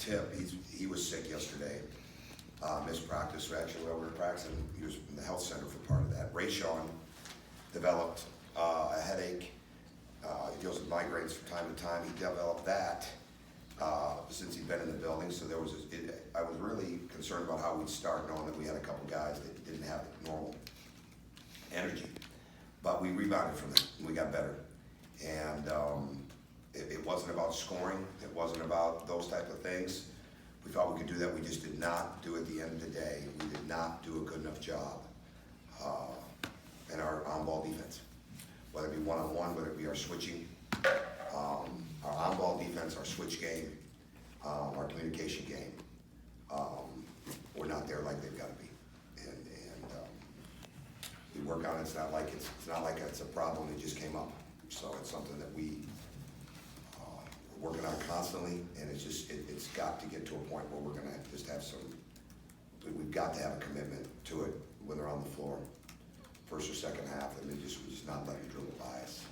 tip, he was sick yesterday, missed practice, so actually over to practice, and he was in the health center for part of that. Ray Sean developed a headache. He deals with migraines from time to time. He developed that since he'd been in the building, so there was, I was really concerned about how we'd start, knowing that we had a couple guys that didn't have normal energy. But we rebounded from that, and we got better. And it wasn't about scoring, it wasn't about those type of things. We thought we could do that, we just did not do it at the end of the day. We did not do a good enough job in our on-ball defense. Whether it be one-on-one, whether it be our switching, our on-ball defense, our switch game, our communication game, we're not there like they've got to be. And we work on it. It's not like it's a problem that just came up. So it's something that we're working on constantly, and it's got to get to a point where we're gonna just have we've got to have a commitment to it when they're on the floor, first or second half, and we're just not letting dribble by us.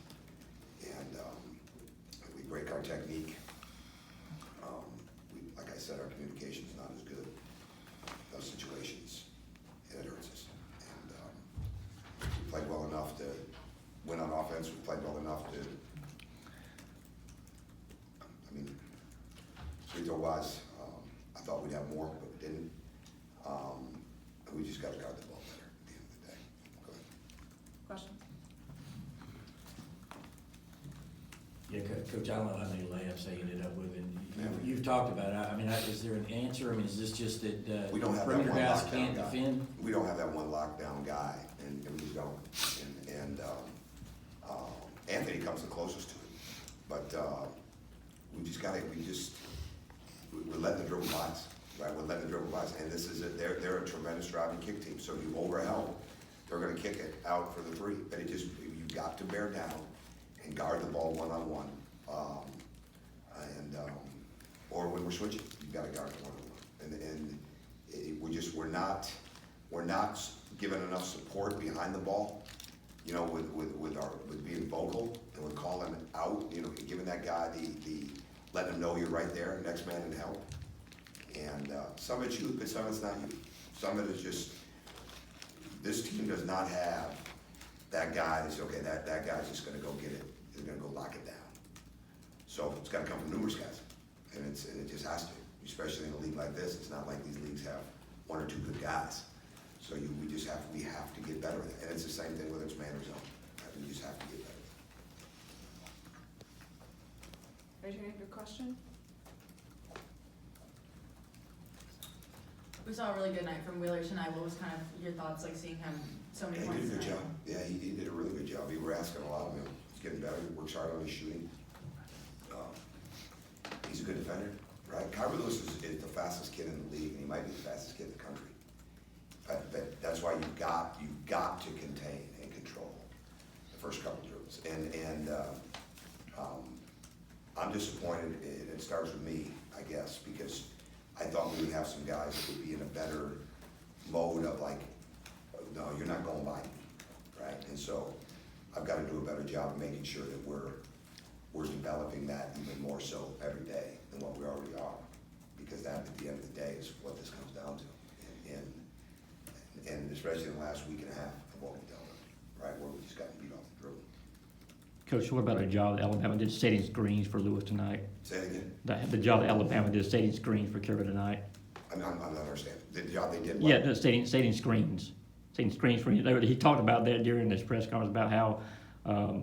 And we break our technique. Like I said, our communication is not as good in those situations, and it hurts us. And we played well enough to win on offense. We played well enough to, free throw wise, I thought we'd have more, but we didn't. We just got to guard the ball better at the end of the day. Go ahead. Question? Yeah, Coach, I don't know how many layups they ended up with, and you've talked about it. I mean, is there an answer? I mean, is this just that We don't have that perimeter one guys lockdown can't guy. defend? We don't have that one lockdown guy, and we don't. And Anthony comes the closest to it, but we just got to. We're letting the dribble by us, right? We're letting the dribble by us, and this is it. They're a tremendous driving kick team. So you overhelp, they're going to kick it out for the three. But you've got to bear down and guard the ball one-on-one, or when we're switching, you've got to guard it one-on-one. And we're not giving enough support behind the ball. You know, with being vocal and with calling out, you know, giving that guy the letting him know you're right there, next man in help. And some of it's you, but some of it's not you. Some of it is just, this team does not have that guy that's, okay, that guy's just gonna go get it, he's gonna go lock it down. So it's gotta come from numerous guys, and it just has to, especially in a league like this. It's not like these leagues have one or two good guys. So we have to get better at it. And it's the same thing whether it's man or zone. We just have to get better. Raise your hand for a question. We saw a really good night from Wheeler tonight. What was kind of your thoughts, like seeing him so many He points did a good tonight? job. Yeah, he did a really good job. We were asking a lot of him. He's getting better. He works hard on his shooting. He's a good defender, right? Kyrie Lewis is the fastest kid in the league, and he might be the fastest kid in the country. But that's why you've got to contain and control the first couple dribbles. And I'm disappointed, and it starts with me, I guess, because I thought we would have some guys that would be in a better mode of like, no, you're not going by me, right? And so I've got to do a better job of making sure that we're developing that even more so every day than what we already are, because that at the end of the day is what this comes down to. And especially in the last week and a half of what we've done, right, where we just got beat off the dribble. Coach, what about a job that Alabama did setting screens for Lewis tonight? Say it again. The job that Alabama did setting screens for Kira tonight. I'm not understanding. The job they did? What? Yeah, the setting screens. Setting screens for him. He talked about that during this press conference about how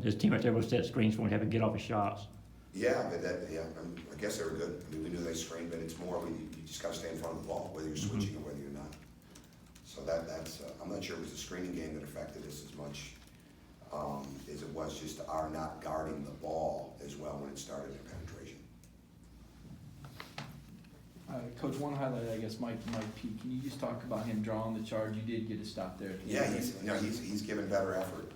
his teammates there would set screens for him to have to get off his shots. Yeah, but I guess they were good. I mean, we knew they screened, but it's more you just got to stay in front of the ball, whether you're switching or whether you're not. So that's I'm not sure it was the screening game that affected us as much as it was just our not guarding the ball as well when it started in penetration. Coach, one highlight, I guess, Mike P. Can you just talk about him drawing the charge? You did get a stop there. Yeah, he's given better effort.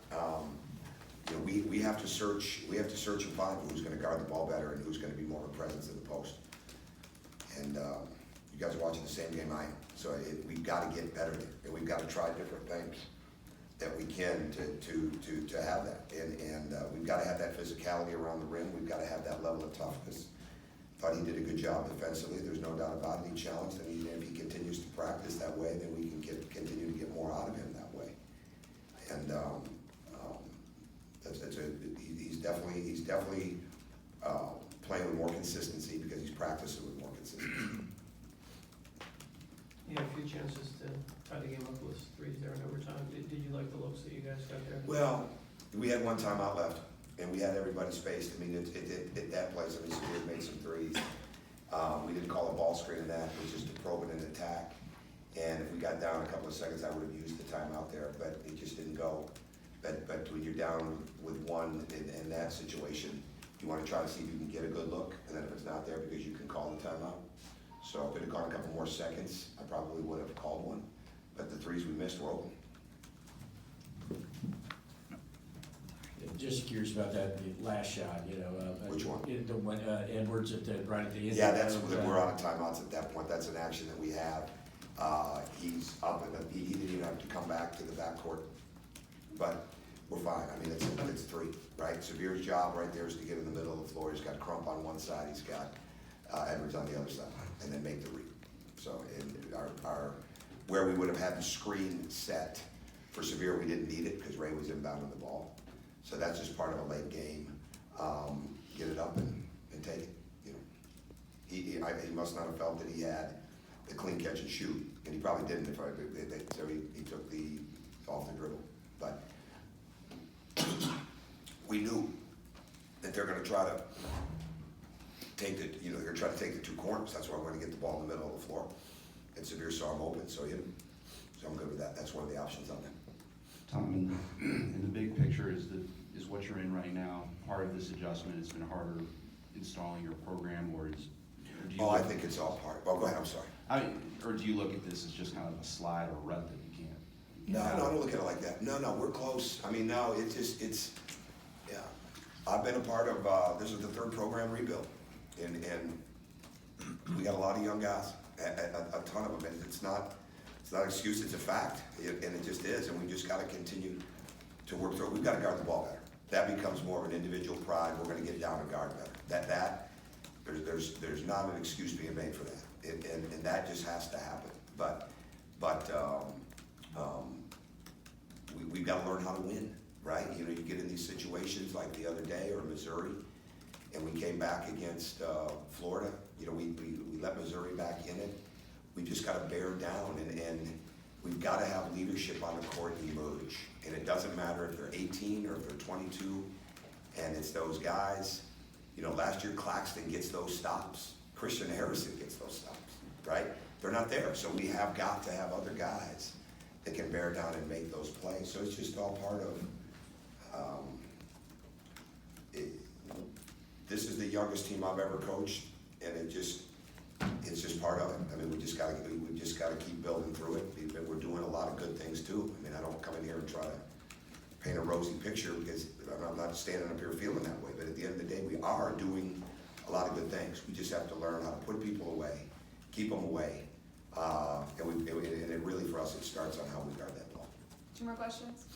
You know, we have to search and find who's going to guard the ball better and who's going to be more of a presence in the post. And you guys are watching the same game I am, so we've got to get better there, and we've got to try different things that we can to have that. And we've got to have that physicality around the rim. We've got to have that level of toughness thought he did a good job defensively, there's no doubt about it, he challenged, and if he continues to practice that way, then we can continue to get more out of him that way. And, he's definitely playing with more consistency because he's practicing with more consistency. You had a few chances to tie the game up with threes there in overtime. Did you like the looks that you guys got there? Well, we had one timeout left, and we had everybody spaced. I mean, at that place, I mean, Sevier made some threes. We didn't call a ball screen in that, it was just to probe it and attack. And if we got down a couple of seconds, I would have used the timeout there, but it just didn't go. But when you're down with one in that situation, you want to try to see if you can get a good look, and then if it's not there, because you can call the timeout. So if it had gone a couple more seconds, I probably would have called one, but the threes we missed were open. Just curious about that, the last shot, you know. Which one? The one, Edwards right at the end. Yeah, we're on timeouts at that point, that's an action that we have. He's up, and he didn't even have to come back to the backcourt, but we're fine. I mean, it's three, right? Sevier's job right there is to get in the middle of the floor. He's got Crump on one side, he's got Edwards on the other side, and then make the read. So, in our where we would have had the screen set for Sevier, we didn't need it because Ray was inbounding the ball. So that's just part of a late game. Get it up and take it. You know, he must not have felt that he had the clean catch and shoot, and he probably didn't. So he took the off the dribble, but we knew that they're going to try to take the, they're going to try to take the two corners. That's why we're going to get the ball in the middle of the floor. And Sevier saw him open, so he hit him. So I'm good with that. That's one of the options on there. Tom, in the big picture, is what you're in right now part of this adjustment? It's been harder installing your program, or do you? I think it's all part. Oh, go ahead. I'm sorry. Or do you look at this as just kind of a slide or rut that you can't? No, I don't look at it like that. No, we're close. I mean, no, yeah. I've been a part of, this is the third program rebuild, and we got a lot of young guys, a ton of them, and it's not an excuse, it's a fact, and it just is, and we just gotta continue to work through it. We've gotta guard the ball better. That becomes more of an individual pride. We're gonna get down and guard better. There's not an excuse being made for that, and that just has to happen. But we've got to learn how to win, right? You get in these situations like the other day, or Missouri, and we came back against Florida. We let Missouri back in it. We just got to bear down, and we've got to have leadership on the court emerge. And it doesn't matter if they're 18 or if they're 22, and it's those guys. Last year Claxton gets those stops. Christian Harrison gets those stops, right? They're not there, so we have got to have other guys that can bear down and make those plays. So it's just all part of, this is the youngest team I've ever coached, and it's just part of it. I mean, we just gotta keep building through it. We're doing a lot of good things too. I mean, I don't come in here and try to paint a rosy picture, because I'm not standing up here feeling that way, but at the end of the day, we are doing a lot of good things. We just have to learn how to put people away, keep them away, and it really, for us, it starts on how we guard that ball. 2 more questions?